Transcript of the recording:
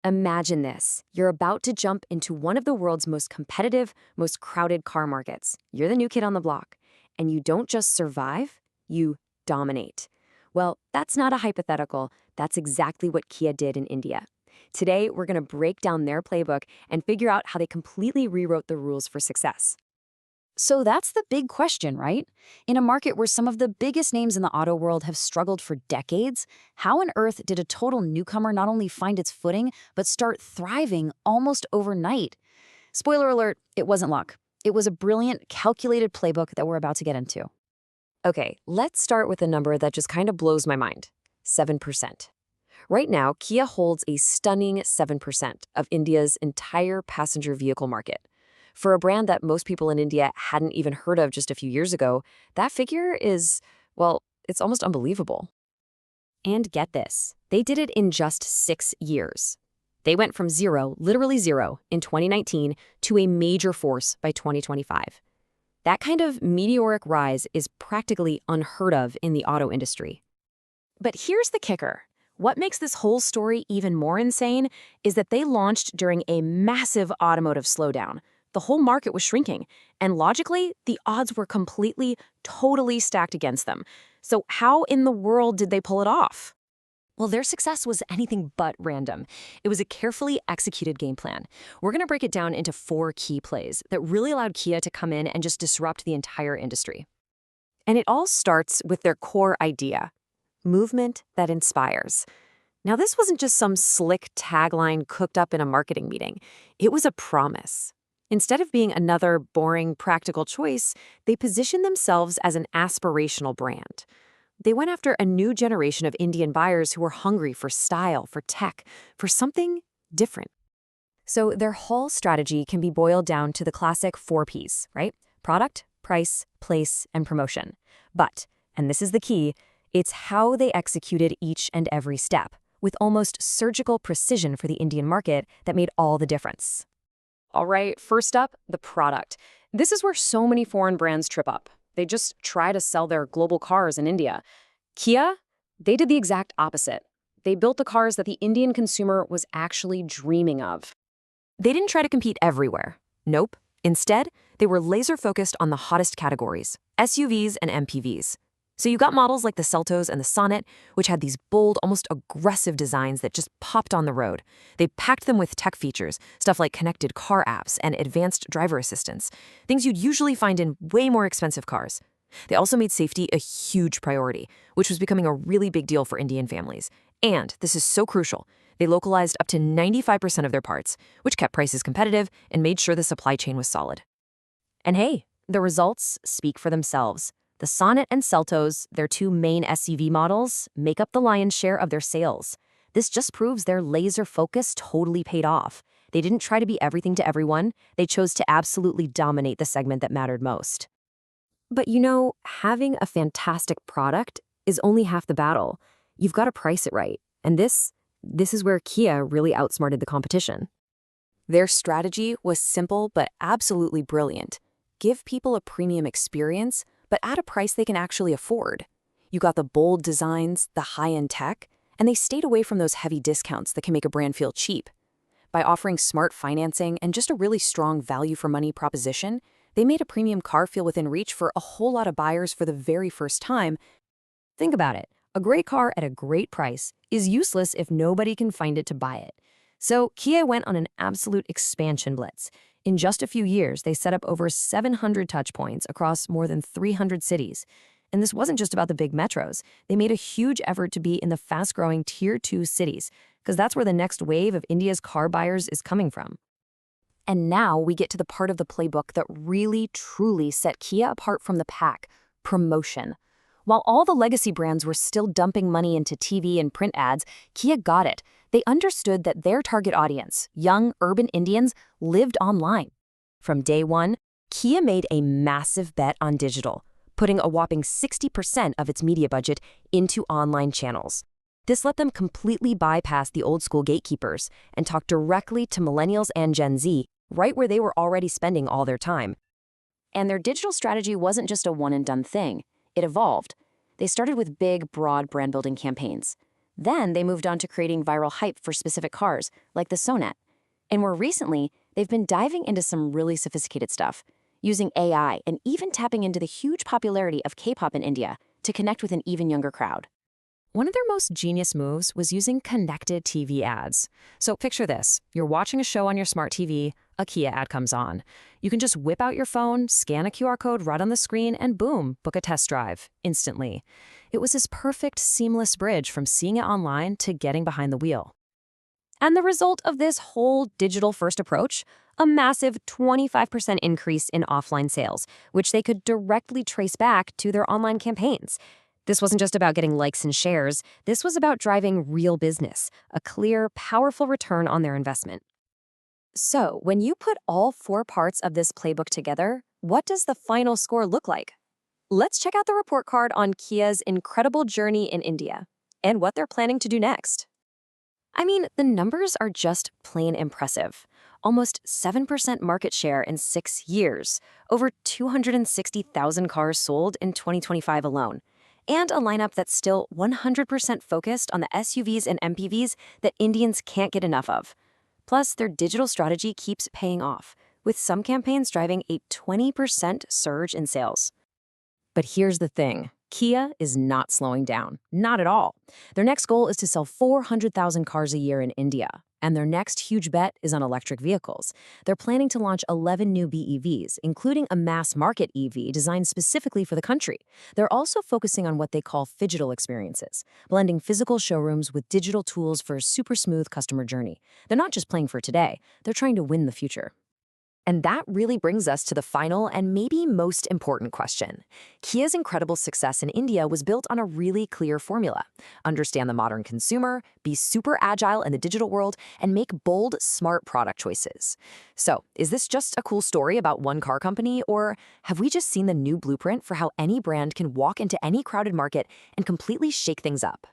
Imagine this. You're about to jump into one of the world's most competitive, most crowded car markets. You're the new kid on the block. And you don't just survive, you dominate. Well, that's not a hypothetical. That's exactly what Kia did in India. Today, we're going to break down their playbook and figure out how they completely rewrote the rules for success. So that's the big question, right? In a market where some of the biggest names in the auto world have struggled for decades, how on earth did a total newcomer not only find its footing, but start thriving almost overnight? Spoiler alert, it wasn't luck. It was a brilliant, calculated playbook that we're about to get into. Okay, let's start with a number that just kind of blows my mind 7%. Right now, Kia holds a stunning 7% of India's entire passenger vehicle market. For a brand that most people in India hadn't even heard of just a few years ago, that figure is, well, it's almost unbelievable. And get this, they did it in just 6 years. They went from zero, literally zero, in 2019 to a major force by 2025. That kind of meteoric rise is practically unheard of in the auto industry. But here's the kicker. What makes this whole story even more insane is that they launched during a massive automotive slowdown. The whole market was shrinking, and logically, the odds were completely, totally stacked against them. So how in the world did they pull it off? Well, their success was anything but random. It was a carefully executed game plan. We're going to break it down into 4 key plays that really allowed Kia to come in and just disrupt the entire industry. And it all starts with their core idea: movement that inspires. Now, this wasn't just some slick tagline cooked up in a marketing meeting. It was a promise. Instead of being another boring, practical choice, they positioned themselves as an aspirational brand. They went after a new generation of Indian buyers who were hungry for style, for tech, for something different. So their whole strategy can be boiled down to the classic 4 Ps, right? Product, price, place, and promotion. But, and this is the key, it's how they executed each and every step, with almost surgical precision for the Indian market that made all the difference. All right, first up, the product. This is where so many foreign brands trip up. They just try to sell their global cars in India. Kia, they did the exact opposite. They built the cars that the Indian consumer was actually dreaming of. They didn't try to compete everywhere. Nope. Instead, they were laser-focused on the hottest categories, SUVs and MPVs. So you got models like the Seltos and the Sonnet, which had these bold, almost aggressive designs that just popped on the road. They packed them with tech features, stuff like connected car apps and advanced driver assistance, things you'd usually find in way more expensive cars. They also made safety a huge priority, which was becoming a really big deal for Indian families. And, this is so crucial, they localized up to 95% of their parts, which kept prices competitive and made sure the supply chain was solid. And hey, the results speak for themselves. The Sonnet and Seltos, their 2 main SUV models, make up the lion's share of their sales. This just proves their laser focus totally paid off. They didn't try to be everything to everyone. They chose to absolutely dominate the segment that mattered most. But you know, having a fantastic product is only half the battle. You've got to price it right. And this is where Kia really outsmarted the competition. Their strategy was simple but absolutely brilliant. Give people a premium experience, but at a price they can actually afford. You got the bold designs, the high-end tech, and they stayed away from those heavy discounts that can make a brand feel cheap. By offering smart financing and just a really strong value-for-money proposition, they made a premium car feel within reach for a whole lot of buyers for the very first time. Think about it. A great car at a great price is useless if nobody can find it to buy it. So Kia went on an absolute expansion blitz. In just a few years, they set up over 700 touchpoints across more than 300 cities. And this wasn't just about the big metros. They made a huge effort to be in the fast-growing Tier 2 cities, because that's where the next wave of India's car buyers is coming from. And now we get to the part of the playbook that really, truly set Kia apart from the pack: promotion. While all the legacy brands were still dumping money into TV and print ads, Kia got it. They understood that their target audience, young, urban Indians, lived online. From day one, Kia made a massive bet on digital, putting a whopping 60% of its media budget into online channels. This let them completely bypass the old-school gatekeepers and talk directly to millennials and Gen Z, right where they were already spending all their time. And their digital strategy wasn't just a one-and-done thing. It evolved. They started with big, broad brand-building campaigns. Then they moved on to creating viral hype for specific cars, like the Sonet. And more recently, they've been diving into some really sophisticated stuff, using AI and even tapping into the huge popularity of K-pop in India to connect with an even younger crowd. One of their most genius moves was using connected TV ads. So picture this. You're watching a show on your smart TV, a Kia ad comes on. You can just whip out your phone, scan a QR code right on the screen, and boom, book a test drive instantly. It was this perfect, seamless bridge from seeing it online to getting behind the wheel. And the result of this whole digital-first approach? A massive 25% increase in offline sales, which they could directly trace back to their online campaigns. This wasn't just about getting likes and shares. This was about driving real business, a clear, powerful return on their investment. So, when you put all 4 parts of this playbook together, what does the final score look like? Let's check out the report card on Kia's incredible journey in India and what they're planning to do next. I mean, the numbers are just plain impressive. Almost 7% market share in 6 years, over 260,000 cars sold in 2025 alone, and a lineup that's still 100% focused on the SUVs and MPVs that Indians can't get enough of. Plus, their digital strategy keeps paying off, with some campaigns driving a 20% surge in sales. But here's the thing. Kia is not slowing down. Not at all. Their next goal is to sell 400,000 cars a year in India. And their next huge bet is on electric vehicles. They're planning to launch 11 new BEVs, including a mass-market EV designed specifically for the country. They're also focusing on what they call phygital experiences, blending physical showrooms with digital tools for a super smooth customer journey. They're not just playing for today, they're trying to win the future. And that really brings us to the final and maybe most important question. Kia's incredible success in India was built on a really clear formula. Understand the modern consumer, be super agile in the digital world, and make bold, smart product choices. So, is this just a cool story about one car company, or have we just seen the new blueprint for how any brand can walk into any crowded market and completely shake things up?